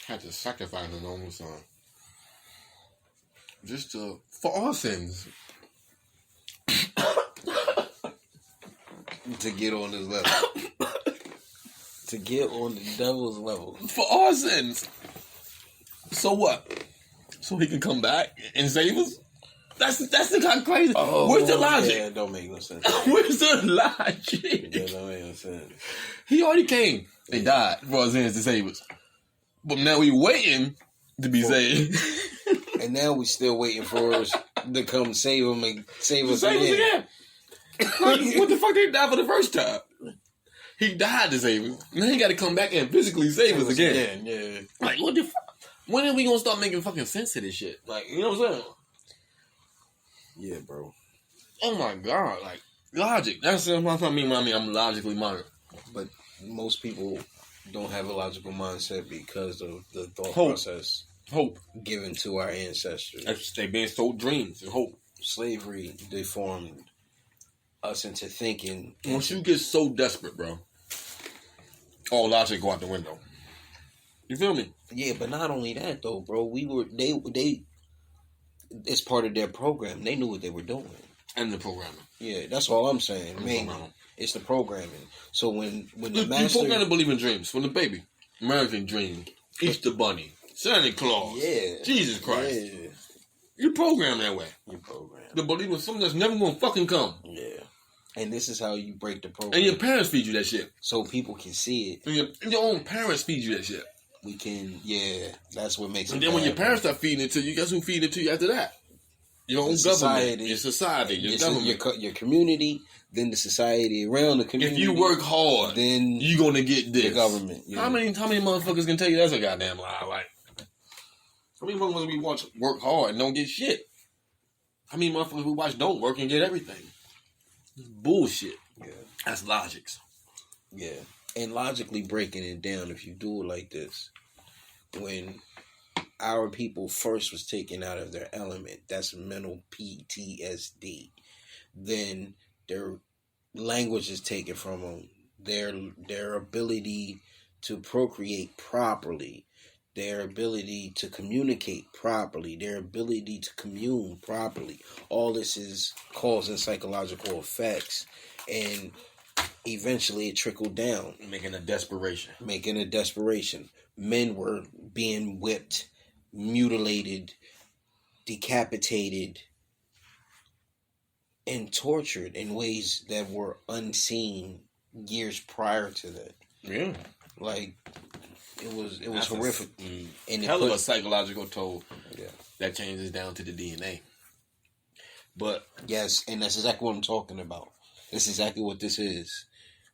had to sacrifice an only son. Just for our sins. To get on this level. To get on the devil's level. For our sins. So what? So he can come back and save us? That's the kind of crazy. Oh, where's the logic? Yeah, it don't make no sense. Where's the logic? That don't make no sense. He already came and died for our sins to save us. But now we waiting to be saved. And now we still waiting for us to come save him and save us again. Like, what the fuck did he die for the first time? He died to save us. Now he got to come back and physically save us again. Yeah. Like, what the fuck? When are we going to start making fucking sense of this shit? Like, you know what I'm saying? Yeah, bro. Oh my God. Like, logic. That's what I mean. I'm logically minded. But most people don't have a logical mindset because of the thought Hope. process. Hope. Given to our ancestors. They been sold dreams and hope. Slavery deformed us into thinking. Once you get so desperate, bro, all logic go out the window. You feel me? Yeah, but not only that though, bro. They it's part of their program. They knew what they were doing. And the programming. Yeah, that's all I'm saying. Mainly, it's the programming. So when the master... You programmed to believe in dreams from the baby. American Dream, Easter Bunny, Santa Claus, Jesus Christ. Yeah. You program that way. You program. To believe in something that's never gonna fucking come. Yeah. And this is how you break the program. And your parents feed you that shit. So people can see it. And your own parents feed you that shit. We can, that's what makes it. And then when your parents start feeding it to you, guess who feed it to you after that? Your own government, your society, your government. Your community, then the society around the community. If you work hard, then you're gonna get this. The government. Yeah. How many motherfuckers can tell you that's a goddamn lie? Like, how many motherfuckers we watch work hard and don't get shit? How many motherfuckers we watch don't work and get everything? It's bullshit. Yeah. That's logics. Yeah. And logically breaking it down, if you do it like this, when our people first was taken out of their element, that's mental PTSD, then their language is taken from them, their ability to procreate properly, their ability to communicate properly, their ability to commune properly. All this is causing psychological effects, and eventually it trickled down. Making a desperation. Men were being whipped, mutilated, decapitated, and tortured in ways that were unseen years prior to that. Yeah. Like, it was horrific. And hell of a psychological toll. Yeah. That changes down to the DNA. But yes, and that's exactly what I'm talking about. That's exactly what this is.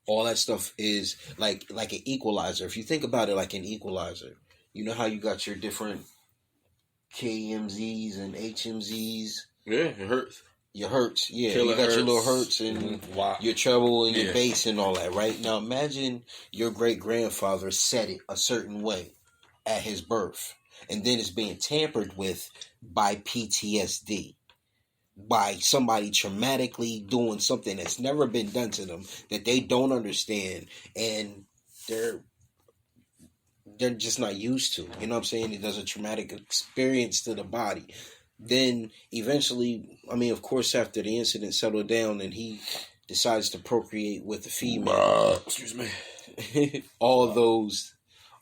All that stuff is like an equalizer. If you think about it like an equalizer, you know how you got your different KMZs and HMZs? Yeah, it hurts. Your hertz, yeah. Killer you got hertz. your little hertz and your treble and your bass and all that, right? Now imagine your great-grandfather said it a certain way at his birth, and then it's being tampered with by PTSD. By somebody traumatically doing something that's never been done to them, that they don't understand, and they're just not used to. You know what I'm saying? It does a traumatic experience to the body. Then eventually, I mean, of course, after the incident settled down and he decides to procreate with the female. Excuse me. all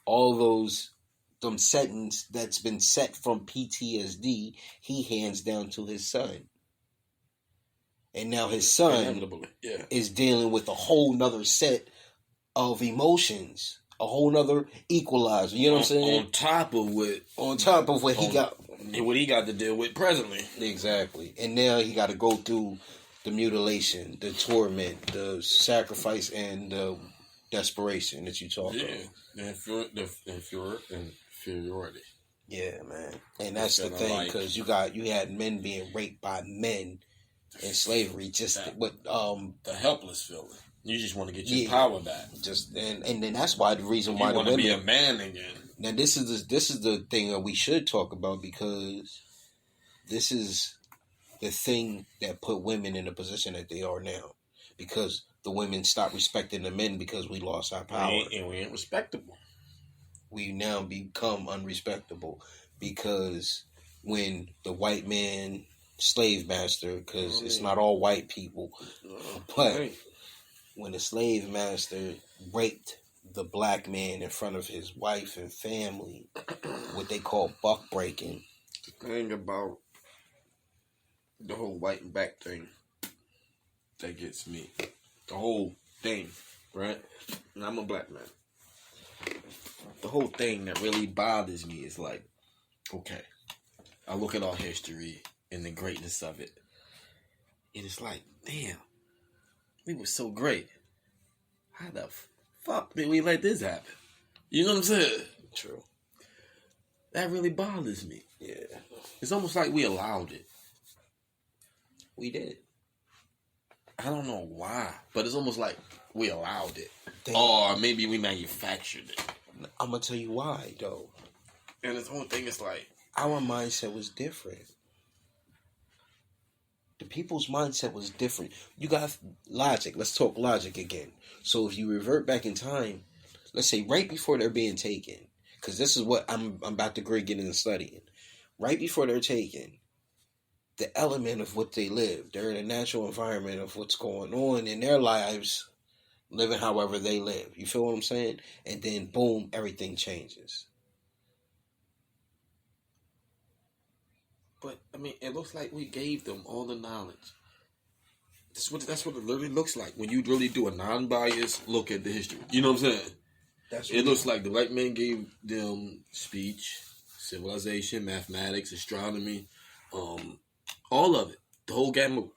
those them settings that's been set from PTSD, he hands down to his son. And now his son is dealing with a whole nother set of emotions, a whole nother equalizer. You know what I'm saying? On top of what he got to deal with presently. Exactly. And now he got to go through the mutilation, the torment, the sacrifice, and the desperation that you talk about. The inferiority. Yeah, man. And that's the thing, because you had men being raped by men in slavery, the helpless feeling. You just want to get your power back. And then that's why the reason why you want to be a man again. Now this is the thing that we should talk about, because this is the thing that put women in the position that they are now, because the women stopped respecting the men because we lost our power. And we ain't respectable. we now become unrespectable because when the white man, slave master, because it's not all white people, but when the slave master raped the black man in front of his wife and family, what they call buck breaking. The thing about the whole white and black thing that gets me, the whole thing, right? And I'm a black man. The whole thing that really bothers me is like, okay, I look at our history and the greatness of it, and it's like, damn, we were so great. How the fuck did we let this happen? You know what I'm saying? True. That really bothers me. Yeah. It's almost like we allowed it. We did. I don't know why, but it's almost like we allowed it. Or maybe we manufactured it. I'm going to tell you why, though. And this whole thing is like, our mindset was different. The people's mindset was different. You got logic. Let's talk logic again. So if you revert back in time, let's say right before they're being taken, because this is what I'm about to get into studying. Right before they're taken, the element of what they live, they're in a natural environment of what's going on in their lives, living however they live. You feel what I'm saying? And then boom, everything changes. But I mean, it looks like we gave them all the knowledge. That's what it literally looks like when you really do a non-biased look at the history. You know what I'm saying? It looks like the white man gave them speech, civilization, mathematics, astronomy, all of it, the whole gamut.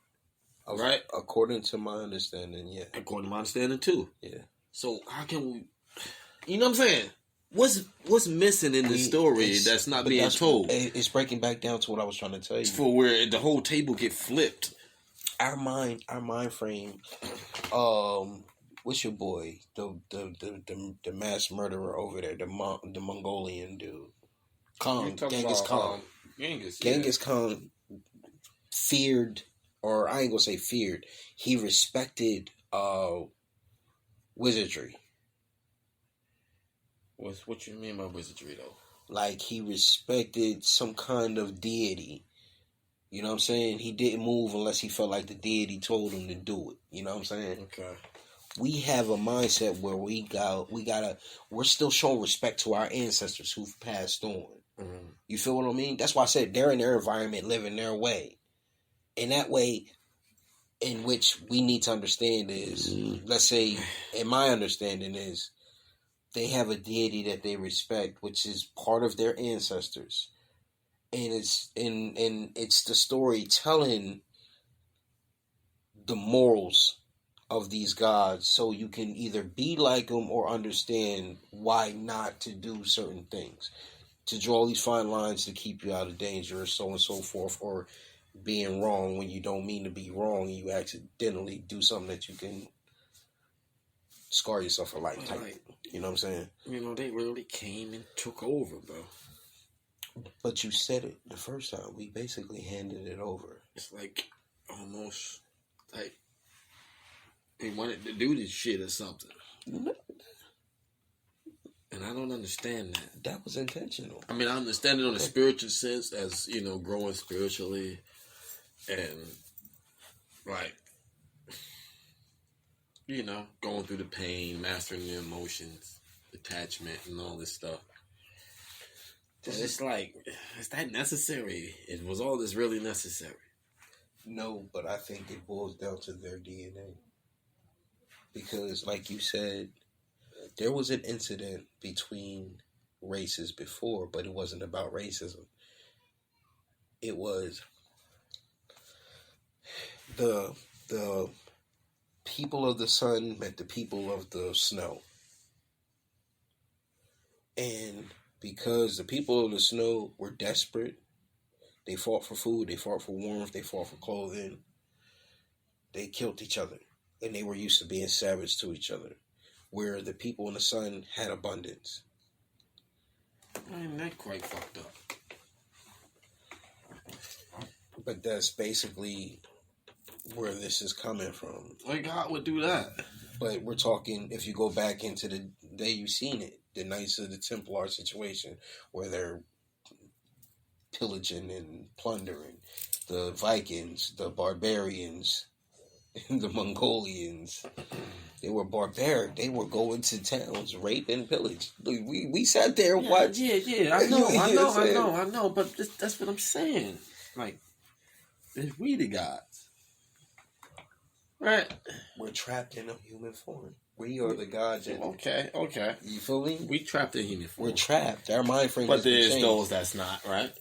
Right? According to my understanding, yeah. According to my understanding, too. Yeah. So how can we? You know what I'm saying? What's missing in the story that's not being told? It's breaking back down to what I was trying to tell you. For where the whole table get flipped. Our mind frame. What's your boy? The mass murderer over there, the Mongolian dude, Genghis Khan. Genghis Khan feared, or I ain't gonna say feared. He respected wizardry. What you mean by wizardry, though? Like, he respected some kind of deity. You know what I'm saying? He didn't move unless he felt like the deity told him to do it. You know what I'm saying? Okay. We have a mindset where we're still showing respect to our ancestors who've passed on. Mm-hmm. You feel what I mean? That's why I said they're in their environment, living their way. And that way, in which we need to understand is, let's say, in my understanding is, they have a deity that they respect, which is part of their ancestors, and it's the story telling the morals of these gods, so you can either be like them or understand why not to do certain things, to draw these fine lines to keep you out of danger, so on and so forth, or being wrong when you don't mean to be wrong, and you accidentally do something that you can scar yourself for life type. Right. You know what I'm saying? You know, they really came and took over, bro. But you said it the first time. We basically handed it over. It's like almost like they wanted to do this shit or something. And I don't understand that. That was intentional. I mean, I understand it on a spiritual sense, as, you know, growing spiritually and, like, you know, going through the pain, mastering the emotions, attachment, and all this stuff. It's like, is that necessary? Was all this really necessary? No, but I think it boils down to their DNA. Because, like you said, there was an incident between races before, but it wasn't about racism. It was the people of the sun met the people of the snow. And because the people of the snow were desperate, they fought for food, they fought for warmth, they fought for clothing, they killed each other. And they were used to being savage to each other. Where the people in the sun had abundance. Ain't that quite fucked up? But that's basically where this is coming from. Like, God would do that. But we're talking, if you go back into the day you seen it, the Knights of the Templar situation, where they're pillaging and plundering. The Vikings, the barbarians, the Mongolians. They were barbaric. They were going to towns, rape and pillage. We sat there and watched. Yeah. I know. But that's what I'm saying. Like, if we the gods, right? We're trapped in a human form. We are the gods. Okay. You feel me? We trapped in human form. We're trapped. Our mind frame. But there's those that's not, right?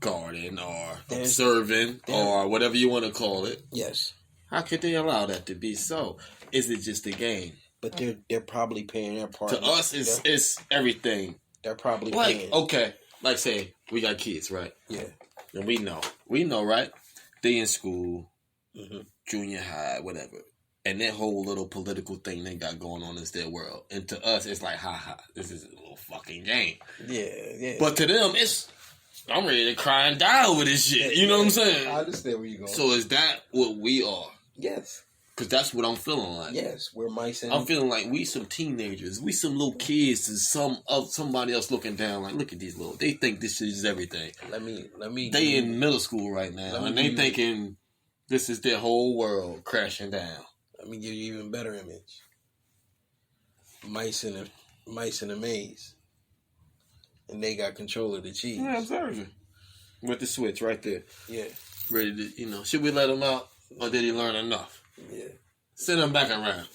Guarding or observing or whatever you want to call it. Yes. How could they allow that to be so? Is it just a game? But they're probably paying their part. To us, it's everything. They're probably paying. Okay, like say we got kids, right? Yeah. And we know, right? They in school, junior high, whatever. And that whole little political thing they got going on is their world. And to us, it's like, this is a little fucking game. Yeah. But to them, I'm ready to cry and die over this shit. You know what I'm saying? I understand where you're going. So is that what we are? Yes. Because that's what I'm feeling like. Yes, we're mice and... I'm feeling like we some teenagers. We some little kids and somebody else looking down like, look at these little... They think this shit is everything. Let me... They in middle school right now. And they thinking this is their whole world crashing down. Let me give you an even better image. Mice in a maze. And they got control of the cheese. Yeah, observing. With the switch right there. Yeah. Ready to, should we let him out? Or did he learn enough? Yeah. Send him back around.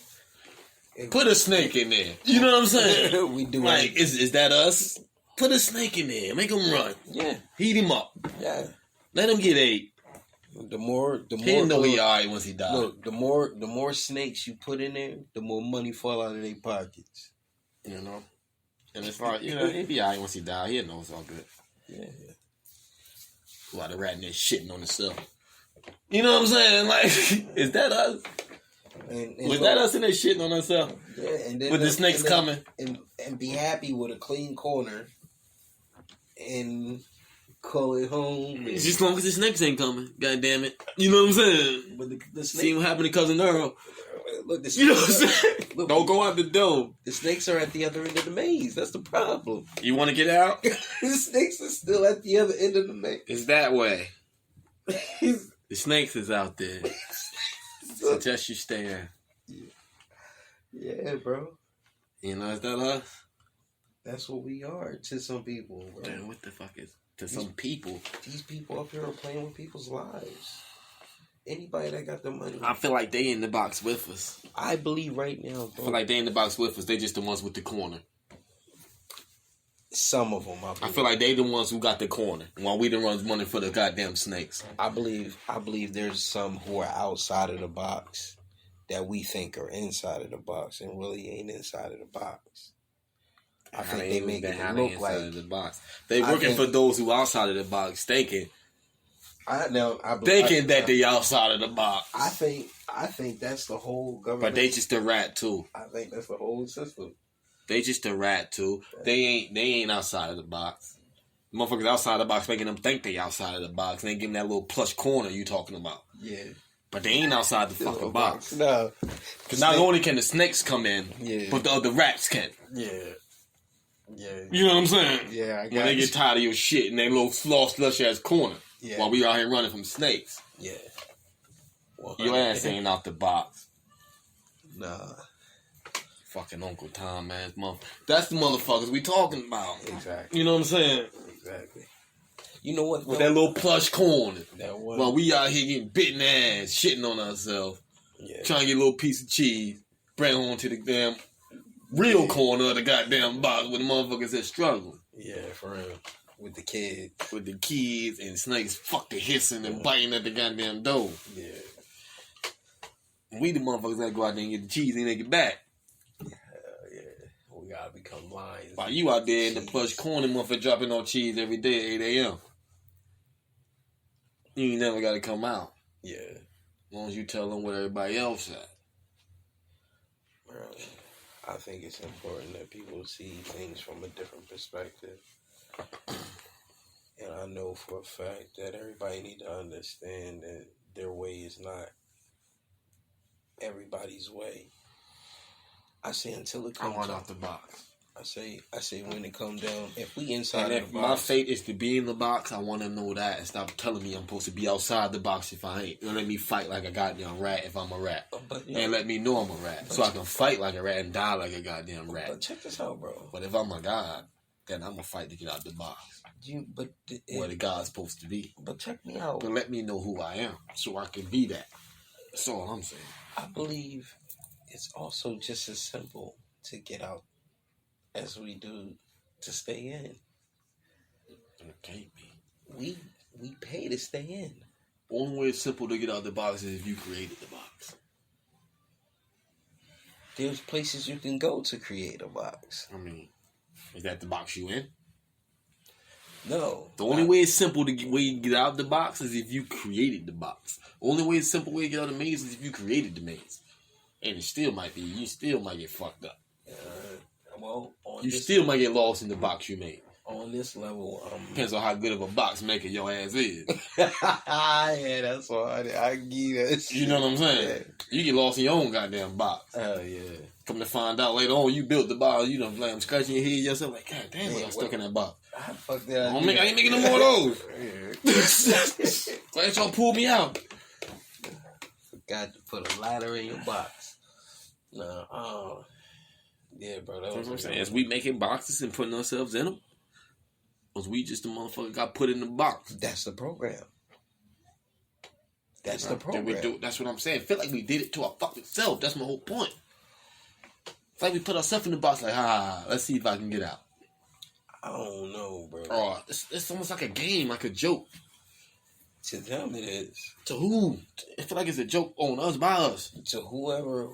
Put a snake in there. You know what I'm saying? We do. Like, is that us? Put a snake in there. Make him run. Yeah. Heat him up. Yeah. Let him get ate. The more. He'll know he alright once he dies. Look, the more snakes you put in there, the more money fall out of their pockets. You know? And it's like, he'll be alright once he dies. He'll know it's all good. Yeah. While the rat in there shitting on himself. You know what I'm saying? Like, is that us? Was that us in there shitting on ourselves? Yeah, and then with the snakes coming? And be happy with a clean corner and call it home. Just as long as the snakes ain't coming. God damn it. You know what I'm saying? But the snake, see what happened to Cousin Earl. Look, you know what I'm saying? Look, don't go out the door. The snakes are at the other end of the maze. That's the problem. You want to get out? The snakes are still at the other end of the maze. It's that way. The snakes is out there. Suggest you stay in. Yeah, bro. You know, is that us? That's what we are to some people, bro. Damn, what the fuck is... some people? These people up here are playing with people's lives. Anybody that got the money. I feel like they in the box with us. I believe right now, bro. I feel like they in the box with us. They just the ones with the corner. Some of them, I feel like they the ones who got the corner, while we the ones running for the goddamn snakes. I believe there's some who are outside of the box that we think are inside of the box and really ain't inside of the box. I think they make it look like the box. They working for those who outside of the box, thinking. Thinking that they outside of the box. I think that's the whole government. But they just a rat too. I think that's the whole system. They just a rat too. They ain't outside of the box. Motherfuckers outside of the box making them think they outside of the box. And they give them that little plush corner you talking about. Yeah. But they ain't outside the fucking box. No. Because not only can the snakes come in, but the other rats can. Yeah. Yeah. You know what I'm saying? Yeah, I got when they get tired of your shit in their little slush ass corner. Yeah. While we out here running from snakes. Yeah. Your ass ain't out the box. Nah. Fucking Uncle Tom ass motherfucker. That's the motherfuckers we talking about. Exactly. You know what I'm saying? Exactly. You know what? With that little plush corner. That one. While we out here getting bitten ass, shitting on ourselves. Yeah. Trying to get a little piece of cheese. Bring home to the damn real corner of the goddamn box where the motherfuckers is struggling. Yeah, for real. With the kids. With the kids and snakes fucking hissing and biting at the goddamn door. Yeah. We the motherfuckers that go out there and get the cheese and they get back. Yeah. We gotta become lions. While you out there in the plush corner, motherfucker dropping on cheese every day at 8 a.m. You ain't never gotta come out. Yeah. As long as you tell them what everybody else at. Bro, I think it's important that people see things from a different perspective. And I know for a fact that everybody need to understand that their way is not everybody's way. I say until it I comes want out. out the box. I say when it comes down, if we inside And of if the my box, fate is to be in the box, I want to know that and stop telling me I'm supposed to be outside the box if I ain't. And let me fight like a goddamn rat if I'm a rat. And let me know I'm a rat. So I can fight like a rat and die like a goddamn rat. But check this out, bro. But if I'm a god, then I'm going to fight to get out the box. Where the god's supposed to be. But check me out. But let me know who I am so I can be that. That's all I'm saying. I believe it's also just as simple to get out as we do to stay in. It can't be. We pay to stay in. Only way it's simple to get out the box is if you created the box. There's places you can go to create a box. I mean, is that the box you in? No. The only way it's simple to get out the box is if you created the box. The only way it's simple way to get out of the maze is if you created the maze. And it still might be, you still might get fucked up. You still might get lost in the box you made. On this level, depends on how good of a box maker your ass is. Yeah, that's why I get it. You know what I'm saying? Yeah. You get lost in your own goddamn box. Oh yeah. Come to find out later on, you built the box. You done like scratching your head yourself like, God damn, I got stuck in that box. I fucked that. I ain't making no more of those. Glad y'all pulled me out. Forgot to put a ladder in your box. No, yeah, bro. That's what I'm saying. As we making boxes and putting ourselves in them, was we just the motherfucker got put in the box? That's the program. That's the program. We do, that's what I'm saying. Feel like we did it to our fucking self. That's my whole point. It's like we put ourselves in the box. Like, let's see if I can get out. I don't know, bro. Oh, it's almost like a game, like a joke. To them, it is. To who? I feel like it's a joke on us, by us. To whoever